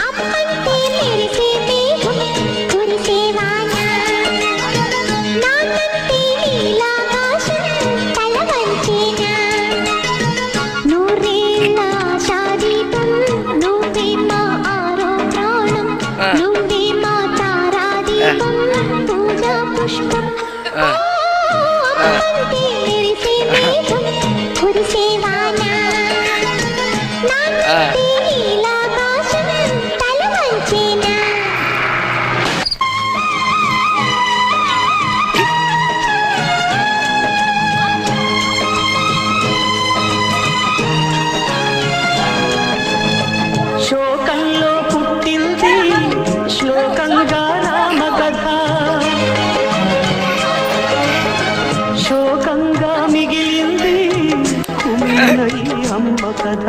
అమ్మంటే మెరిసే మేఘం కురిసేవానా, నాకంటే నీలాకాశం తల వంచేనా, నూరేళ్ళ ఆశాదీపం నువ్వే మా ఆరో ప్రాణం, నువ్వే మా తారాదీపం పూజా పుష్పం. అమ్మంటే మెరిసే మేఘం కురిసేవానా, నాకంటే నీలాకాశం తల వంచేనా. శోకంలో పుట్టింది శ్లోకంగా రామకథ, శోకంగా మిగిలింది కుమిలిన ఈ అమ్మ కథ.